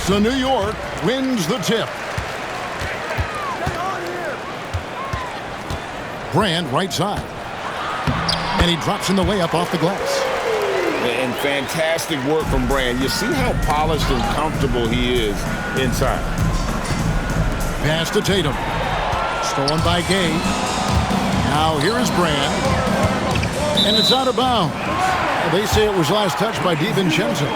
So New York wins the tip. Brand right side. And he drops in the layup off the glass. And fantastic work from Brand. You see how polished and comfortable he is inside. Pass to Tatum. Stolen by Gay. Now here is Brand. And it's out of bounds. They say it was last touched by DiVincenzo.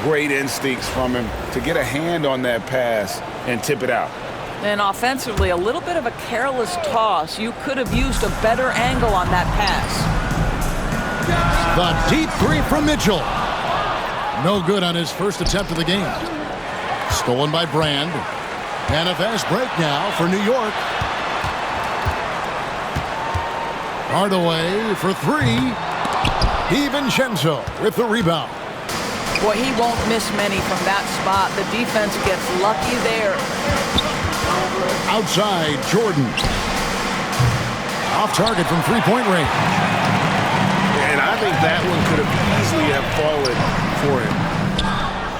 Great instincts from him to get a hand on that pass and tip it out. And offensively, a little bit of a careless toss. You could have used a better angle on that pass. The deep three from Mitchell. No good on his first attempt of the game. Stolen by Brand. And a fast break now for New York. Hardaway for three. DiVincenzo with the rebound. Boy, he won't miss many from that spot. The defense gets lucky there. Outside, Jordan. Off target from three-point range. And I think that one could have easily have fallen for him.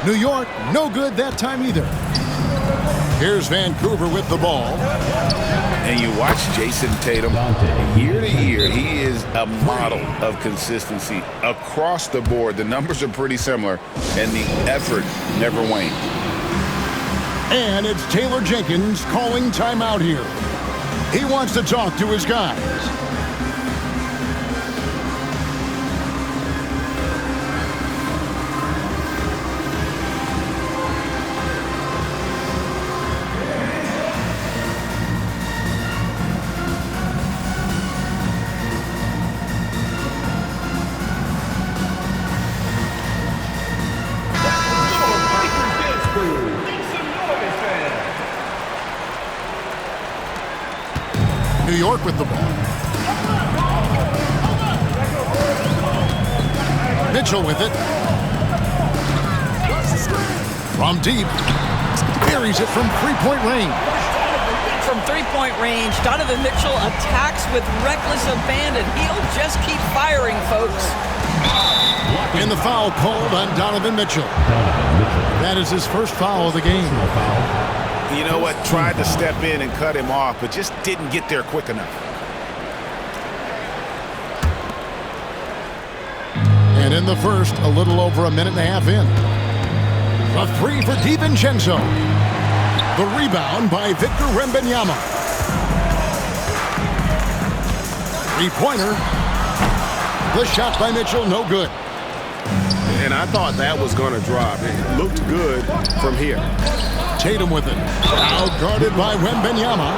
New York, no good that time either. Here's Vancouver with the ball. And you watch Jason Tatum, year to year, he is a model of consistency across the board. The numbers are pretty similar, and the effort never wanes. And it's Taylor Jenkins calling timeout here. He wants to talk to his guys. New York with the ball. Mitchell with it. From deep. Buries it from three-point range. From three-point range, Donovan Mitchell attacks with reckless abandon. He'll just keep firing, folks. And the foul called on Donovan Mitchell. That is his first foul of the game. You know what? Tried to step in and cut him off, but just didn't get there quick enough. And in the first, a little over a minute and a half in. A three for DiVincenzo. The rebound by Victor Wembanyama. Three-pointer. The shot by Mitchell, no good. And I thought that was going to drop. It looked good from here. Tatum with it. Now guarded by Wembanyama.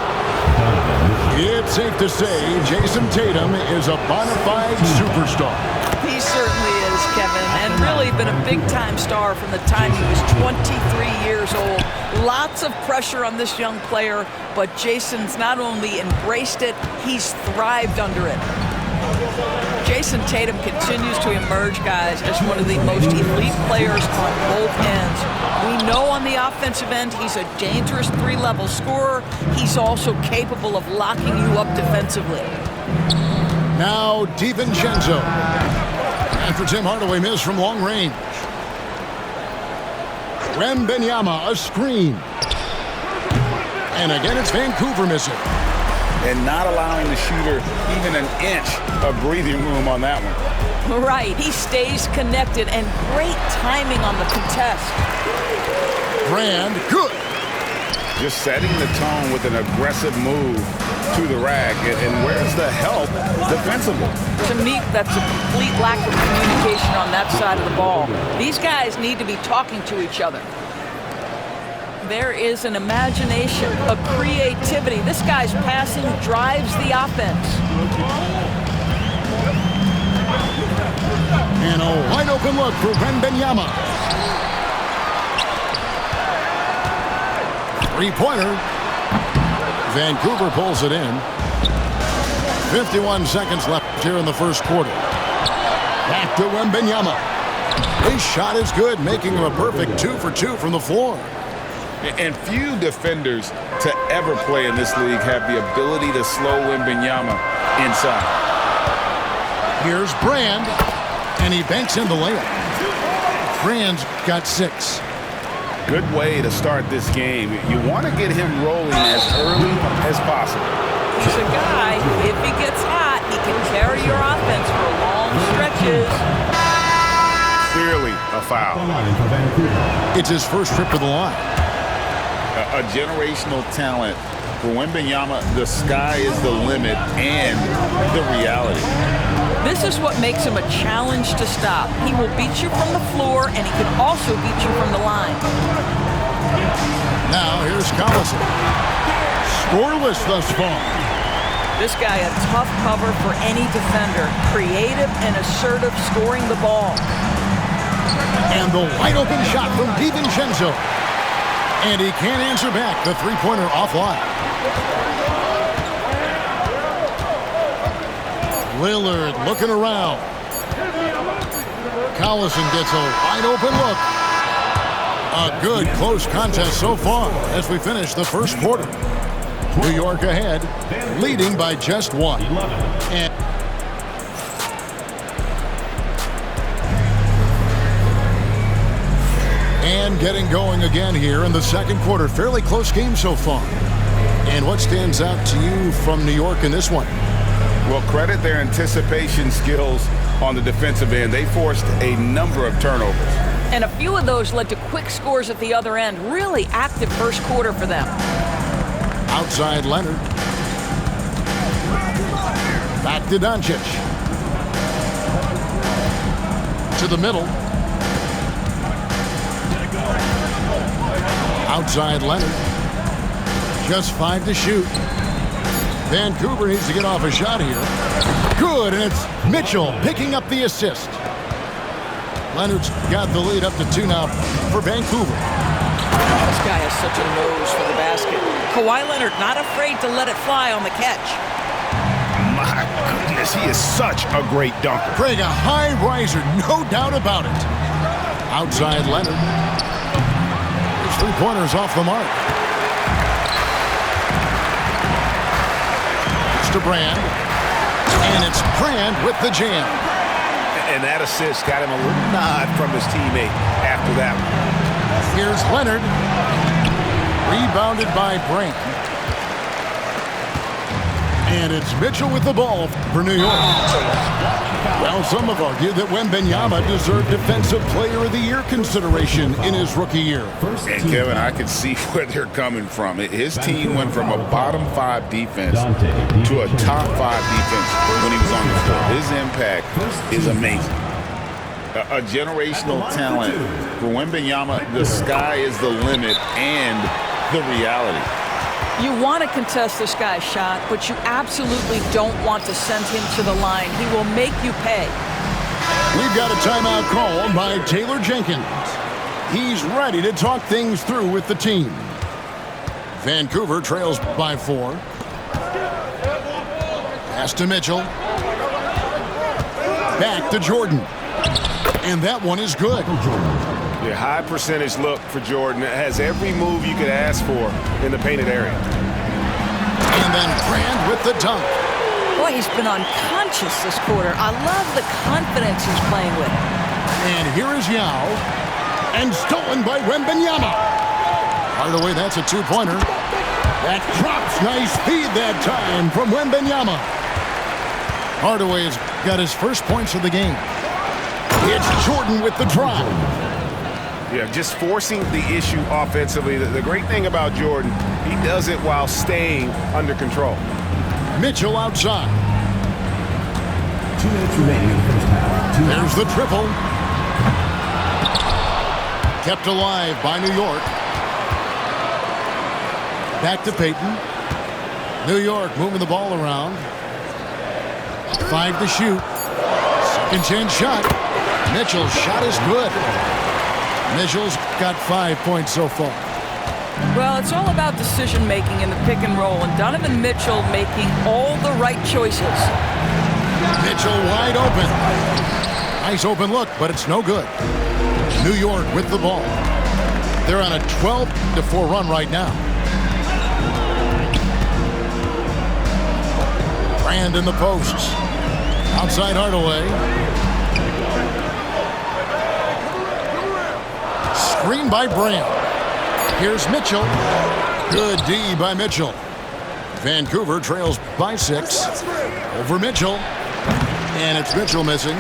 It's safe to say Jason Tatum is a bona fide superstar. He certainly is, Kevin, and really been a big-time star from the time he was 23 years old. Lots of pressure on this young player, but Jason's not only embraced it, he's thrived under it. Jason Tatum continues to emerge, guys, as one of the most elite players on both ends. We know on the offensive end he's a dangerous three-level scorer. He's also capable of locking you up defensively. Now DiVincenzo. After Tim Hardaway missed from long range. Wembanyama, a screen. And again, it's Vancouver missing. And not allowing the shooter even an inch of breathing room on that one. Right, he stays connected, and great timing on the contest. Brand, good. Just setting the tone with an aggressive move to the rack. And where's the help defensively? To me, that's a complete lack of communication on that side of the ball. These guys need to be talking to each other. There is an imagination, a creativity. This guy's passing drives the offense. And a wide open look for Wembanyama. Three-pointer. Vancouver pulls it in. 51 seconds left here in the first quarter. Back to Wembanyama. His shot is good, making him a perfect 2 for 2 from the floor. And few defenders to ever play in this league have the ability to slow Wembanyama inside. Here's Brand, and he banks in the layup. Brand's got 6. Good way to start this game. You want to get him rolling as early as possible. He's a guy, if he gets hot, he can carry your offense for long stretches. Clearly a foul. It's his first trip to the line. A generational talent. For Wembanyama, the sky is the limit and the reality. This is what makes him a challenge to stop. He will beat you from the floor, and he can also beat you from the line. Now here's Collison. Scoreless thus far. This guy a tough cover for any defender. Creative and assertive scoring the ball. And the wide open shot from DiVincenzo. And he can't answer back. The three-pointer offline. Lillard looking around. Collison gets a wide open look. A good close contest so far as we finish the first quarter. New York ahead, leading by just one. And getting going again here in the second quarter. Fairly close game so far. And what stands out to you from New York in this one? Well, credit their anticipation skills on the defensive end. They forced a number of turnovers. And a few of those led to quick scores at the other end. Really active first quarter for them. Outside Leonard. Back to Doncic. To the middle. Outside Leonard. Just 5 to shoot. Vancouver needs to get off a shot here. Good, and it's Mitchell picking up the assist. Leonard's got the lead up to 2 now for Vancouver. This guy has such a nose for the basket. Kawhi Leonard not afraid to let it fly on the catch. My goodness, he is such a great dunker. Craig, a high riser, no doubt about it. Outside Leonard. His 3-pointers off the mark. It's to Brand. And it's Brand with the jam. And that assist got him a little nod from his teammate after that one. Here's Leonard. Rebounded by Brand. And it's Mitchell with the ball for New York. Well, some have argued that Wembanyama deserved Defensive Player of the Year consideration in his rookie year. And Kevin, I can see where they're coming from. His team went from a bottom 5 defense to a top 5 defense when he was on the floor. His impact is amazing. A generational talent. For Wembanyama, the sky is the limit and the reality. You want to contest this guy's shot, but you absolutely don't want to send him to the line. He will make you pay. We've got a timeout call by Taylor Jenkins. He's ready to talk things through with the team. Vancouver trails by 4. Pass to Mitchell. Back to Jordan. And that one is good. Yeah, high percentage look for Jordan. It has every move you could ask for in the painted area. And then Brand with the dunk. Boy, he's been unconscious this quarter. I love the confidence he's playing with. And here is Yao. And stolen by Wembanyama. Hardaway, that's a 2-pointer. That drops. Nice feed that time from Wembanyama. Hardaway's got his first points of the game. It's Jordan with the drive. Yeah, just forcing the issue offensively. The great thing about Jordan, he does it while staying under control. Mitchell outside. 2 minutes remaining in the first half. There's the triple. Kept alive by New York. Back to Payton. New York moving the ball around. 5 to shoot. Second chance shot. Mitchell's shot is good. Mitchell's got 5 points so far. Well, it's all about decision-making in the pick and roll, and Donovan Mitchell making all the right choices. Mitchell wide open. Nice open look, but it's no good. New York with the ball. They're on a 12-4 run right now. Brand in the posts. Outside Hardaway. Screen by Brand. Here's Mitchell. Good D by Mitchell. Vancouver trails by 6. Over Mitchell. And it's Mitchell missing.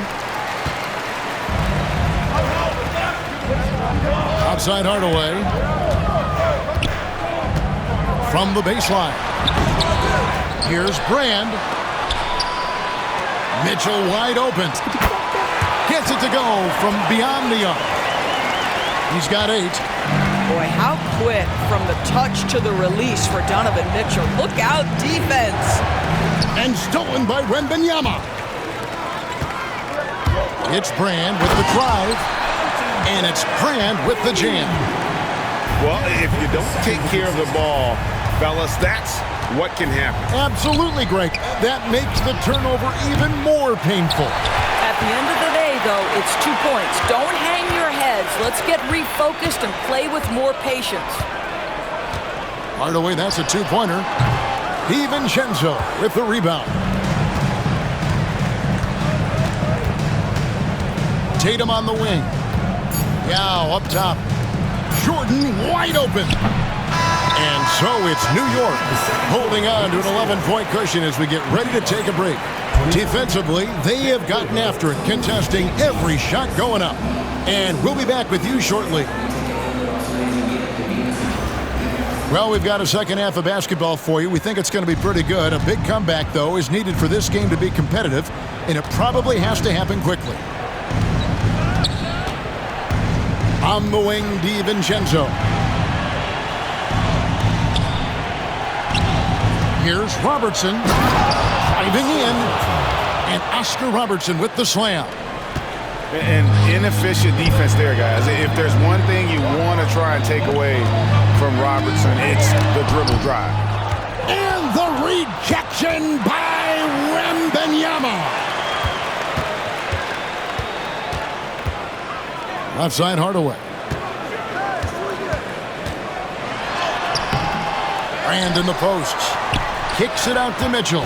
Outside Hardaway. From the baseline. Here's Brand. Mitchell wide open. Gets it to go from beyond the arc. He's got 8. Boy, how quick from the touch to the release for Donovan Mitchell. Look out, defense. And stolen by Wembanyama. It's Brand with the drive. And it's Brand with the jam. Well, if you don't take care of the ball, fellas, that's what can happen. Absolutely, Greg. That makes the turnover even more painful. At the end of the day, though, it's 2 points. Don't hang your heads. Let's get refocused and play with more patience. Hardaway, that's a 2-pointer. DiVincenzo with the rebound. Tatum on the wing. Yao up top. Jordan wide open. And so it's New York holding on to an 11-point cushion as we get ready to take a break. Defensively, they have gotten after it, contesting every shot going up. And we'll be back with you shortly. Well, we've got a second half of basketball for you. We think it's going to be pretty good. A big comeback, though, is needed for this game to be competitive, and it probably has to happen quickly. On the wing, DiVincenzo. Here's Robertson driving in, and Oscar Robertson with the slam. And inefficient defense there, guys. If there's one thing you want to try and take away from Robertson, it's the dribble drive. And the rejection by Wembanyama. Outside Hardaway. Brand in the posts. Kicks it out to Mitchell.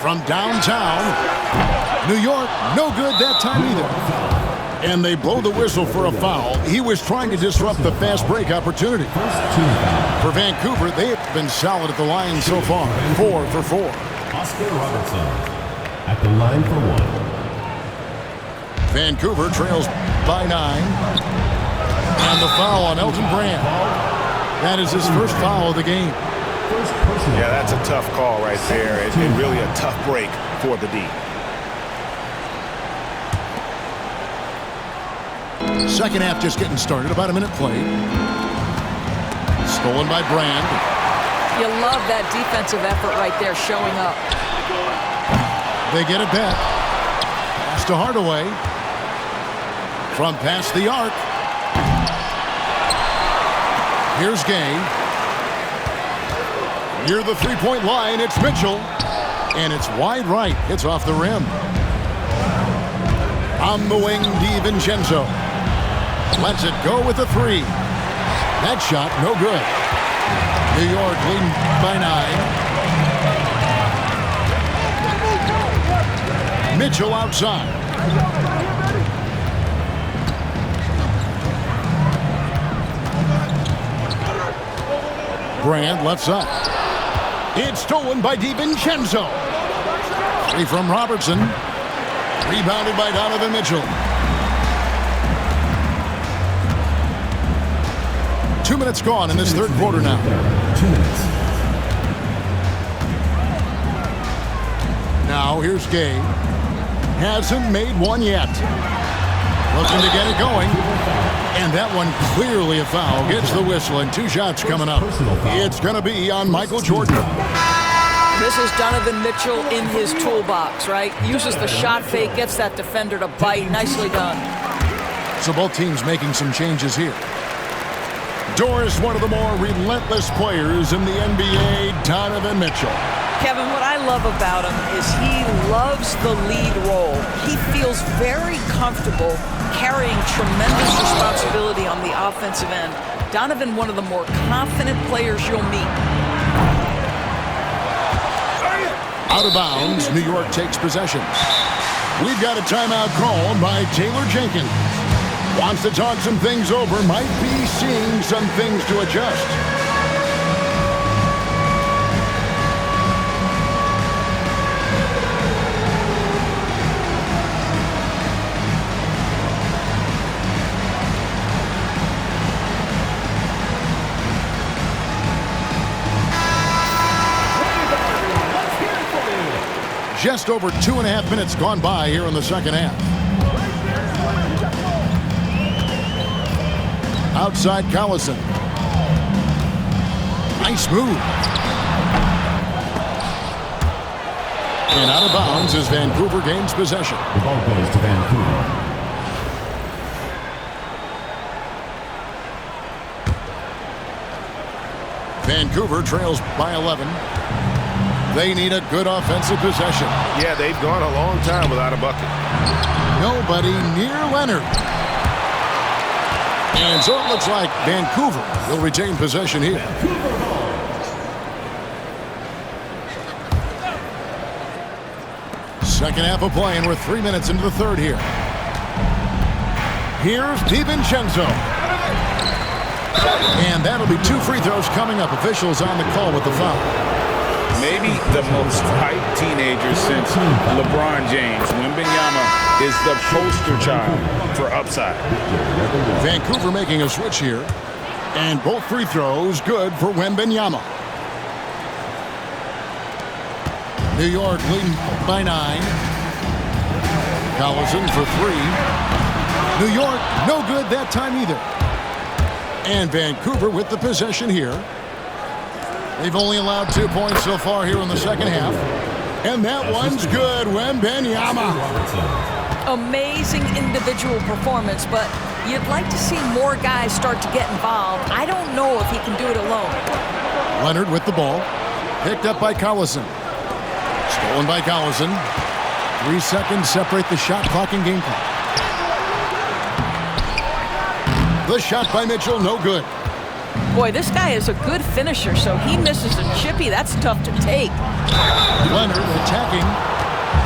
From downtown. New York, no good that time either. And they blow the whistle for a foul. He was trying to disrupt the fast break opportunity. For Vancouver, they have been solid at the line so far. 4 for 4. Oscar Robertson at the line for 1. Vancouver trails by 9. And the foul on Elton Brand. That is his first foul of the game. Yeah, that's a tough call right there. It's really a tough break for the D. Second half just getting started. About a minute played. Stolen by Brand. You love that defensive effort right there showing up. They get it back. Pass to Hardaway. From past the arc. Here's Gay. Near the three-point line, it's Mitchell. And it's wide right. It's off the rim. On the wing, DiVincenzo. Lets it go with a 3. That shot, no good. New York leading by 9. Mitchell outside. Brand left side. It's stolen by DiVincenzo. 3 from Robertson. Rebounded by Donovan Mitchell. 2 minutes gone in this third quarter now. 2 minutes. Now here's Gay. Hasn't made one yet. Looking to get it going. And that one clearly a foul. Gets the whistle and 2 shots coming up. It's going to be on Michael Jordan. This is Donovan Mitchell in his toolbox, right? Uses the shot fake, gets that defender to bite. Nicely done. So both teams making some changes here. Doris, one of the more relentless players in the NBA, Donovan Mitchell. Kevin, what I love about him is he loves the lead role. He feels very comfortable carrying tremendous responsibility on the offensive end. Donovan, one of the more confident players you'll meet. Out of bounds, New York takes possession. We've got a timeout called by Taylor Jenkins. Wants to talk some things over, might be seeing some things to adjust. Just over 2.5 minutes gone by here in the second half. Outside Collison. Nice move. And out of bounds as Vancouver gains possession. The ball goes to Vancouver. Vancouver trails by 11. They need a good offensive possession. Yeah, they've gone a long time without a bucket. Nobody near Leonard. And so it looks like Vancouver will retain possession here. Second half of play, and we're 3 minutes into the third here. Here's DiVincenzo. And that'll be 2 free throws coming up. Officials on the call with the foul. Maybe the most hyped teenager since LeBron James. Wembanyama is the poster child for upside. Vancouver making a switch here. And both free throws good for Wembanyama. New York leading by 9. Collison for 3. New York no good that time either. And Vancouver with the possession here. They've only allowed 2 points so far here in the second half. And that one's good. Wembanyama. Amazing individual performance, but you'd like to see more guys start to get involved. I don't know if he can do it alone. Leonard with the ball. Picked up by Collison. Stolen by Collison. 3 seconds separate the shot clock and game clock. The shot by Mitchell, no good. Boy, this guy is a good finisher, so he misses a chippy. That's tough to take. Leonard attacking.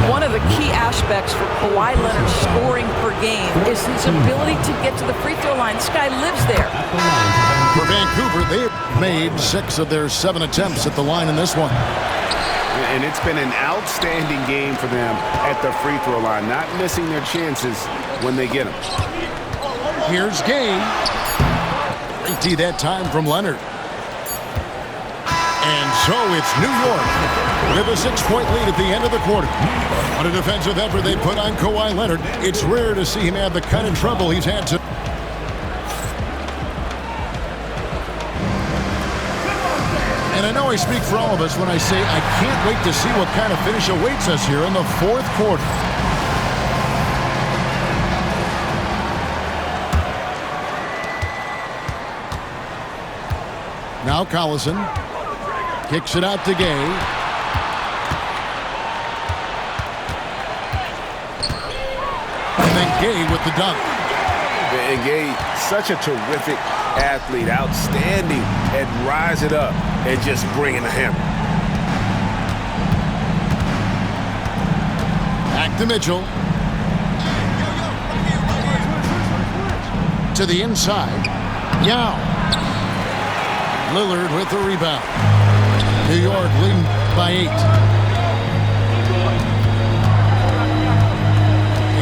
One of the key aspects for Kawhi Leonard's scoring per game is his ability to get to the free throw line. This guy lives there. For Vancouver, they've made 6 of their 7 attempts at the line in this one. And it's been an outstanding game for them at the free throw line, not missing their chances when they get them. Here's Gay. Great D that time from Leonard. And so it's New York with a 6-point lead at the end of the quarter. On a defensive effort they put on Kawhi Leonard. It's rare to see him have the kind of trouble he's had to. And I know I speak for all of us when I say I can't wait to see what kind of finish awaits us here in the fourth quarter. Now Collison kicks it out to Gay. And then Gay with the dunk. And Gay, such a terrific athlete, outstanding at rising up and just bringing the hammer. Back to Mitchell. To the inside. Yao. Lillard with the rebound. New York leading by 8.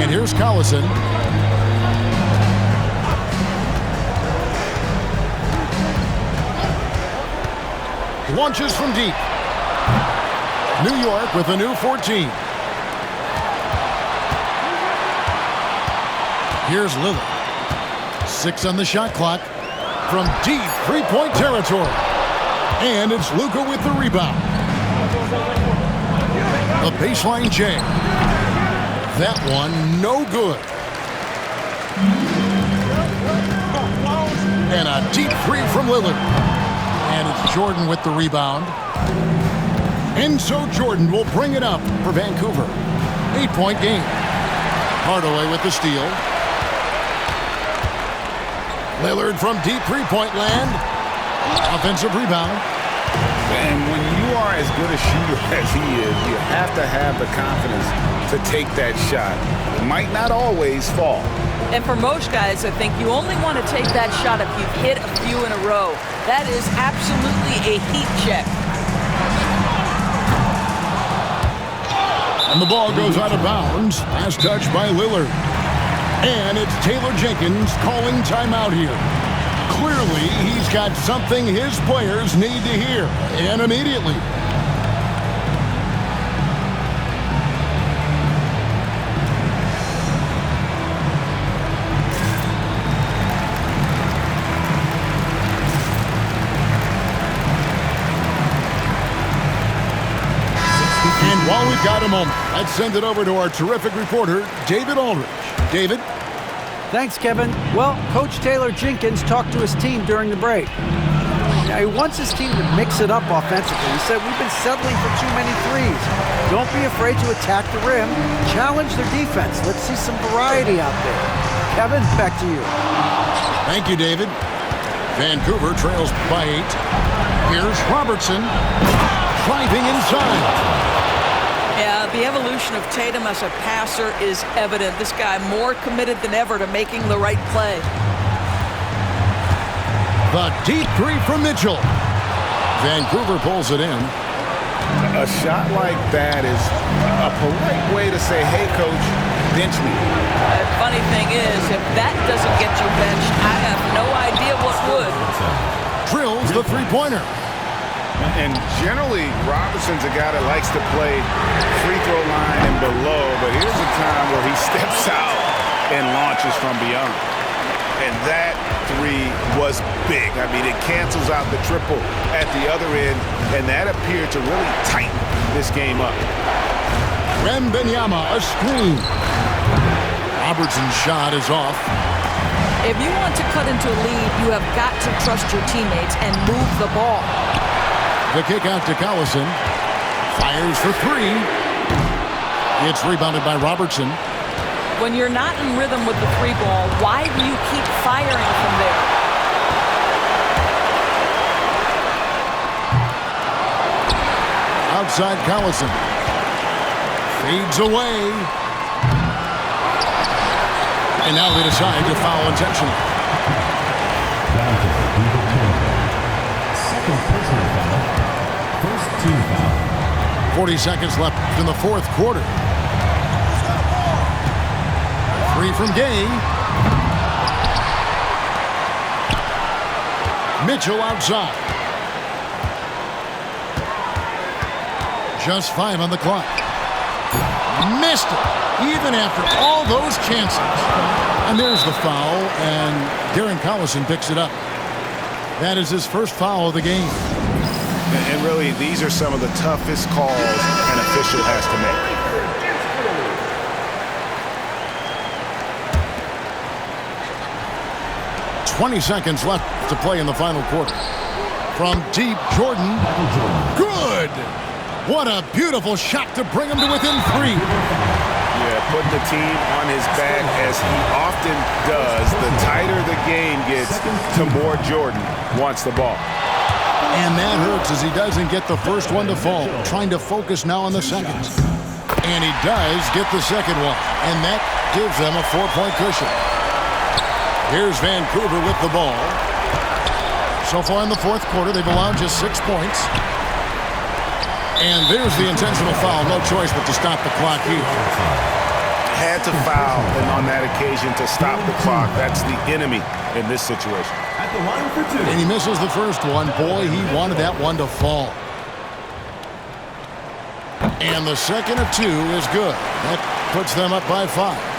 And here's Collison. Launches from deep. New York with a new 14. Here's Lillard. 6 on the shot clock. From deep three-point territory. And it's Luka with the rebound. A baseline jam. That one no good. And a deep 3 from Lillard. And it's Jordan with the rebound. And so Jordan will bring it up for Vancouver. 8-point game. Hardaway with the steal. Lillard from deep three-point land. Offensive rebound. And when you are are as good a shooter as he is, you have to have the confidence to take that shot. It might not always fall. And for most guys, I think you only want to take that shot if you've hit a few in a row. That is absolutely a heat check. And the ball goes out of bounds. Last touch by Lillard. And it's Taylor Jenkins calling timeout here. Clearly, he's got something his players need to hear, and immediately. And while we've got a moment, let's send it over to our terrific reporter, David Aldridge. David? Thanks, Kevin. Well, Coach Taylor Jenkins talked to his team during the break. Now, he wants his team to mix it up offensively. He said, we've been settling for too many threes. Don't be afraid to attack the rim. Challenge their defense. Let's see some variety out there. Kevin, back to you. Thank you, David. Vancouver trails by 8. Here's Robertson driving inside. Yeah, the evolution of Tatum as a passer is evident. This guy more committed than ever to making the right play. The deep three from Mitchell. Vancouver pulls it in. A shot like that is a polite way to say, hey, coach, bench me. The funny thing is, if that doesn't get you benched, I have no idea what would. Drills the three-pointer. And generally, Robertson's a guy that likes to play free throw line and below, but here's a time where he steps out and launches from beyond. And that three was big. I mean, it cancels out the triple at the other end, and that appeared to really tighten this game up. Wembanyama, a screen. Robertson's shot is off. If you want to cut into a lead, you have got to trust your teammates and move the ball. The kick out to Collison. Fires for 3. It's rebounded by Robertson. When you're not in rhythm with the three ball, why do you keep firing from there? Outside Collison. Fades away. And now they decide to foul intentionally. Second personal foul. First team foul. 40 seconds left in the fourth quarter. 3 from Gay. Mitchell outside. Just 5 on the clock. Missed it, even after all those chances. And there's the foul, and Darren Collison picks it up. That is his first foul of the game. And really, these are some of the toughest calls an official has to make. .20 seconds left to play in the final quarter. From deep, Jordan. Good! What a beautiful shot to bring him to within 3. Yeah, putting the team on his back as he often does. The tighter the game gets, the more Jordan wants the ball. And that hurts as he doesn't get the first one to fall. Trying to focus now on the second. And he does get the second one. And that gives them a 4-point cushion. Here's Vancouver with the ball. So far in the fourth quarter, they've allowed just 6 points. And there's the intentional foul. No choice but to stop the clock here. Had to foul, and on that occasion to stop the clock. That's the enemy in this situation. At the line for 2. And he misses the first one. Boy, he wanted that one to fall. And the second of 2 is good. That puts them up by 5.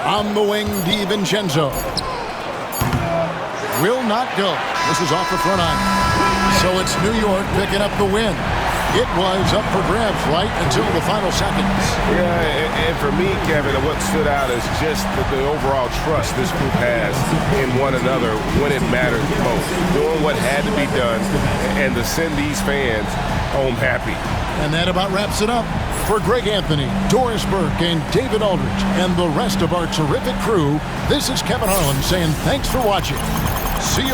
On the wing, DiVincenzo. Will not go. This is off the front iron. So it's New York picking up the win. It was up for grabs right until the final seconds. Yeah, and for me, Kevin, what stood out is just the overall trust this group has in one another when it mattered most. Doing what had to be done and to send these fans home happy. And that about wraps it up. For Greg Anthony, Doris Burke, and David Aldridge, and the rest of our terrific crew, this is Kevin Harlan saying thanks for watching. See you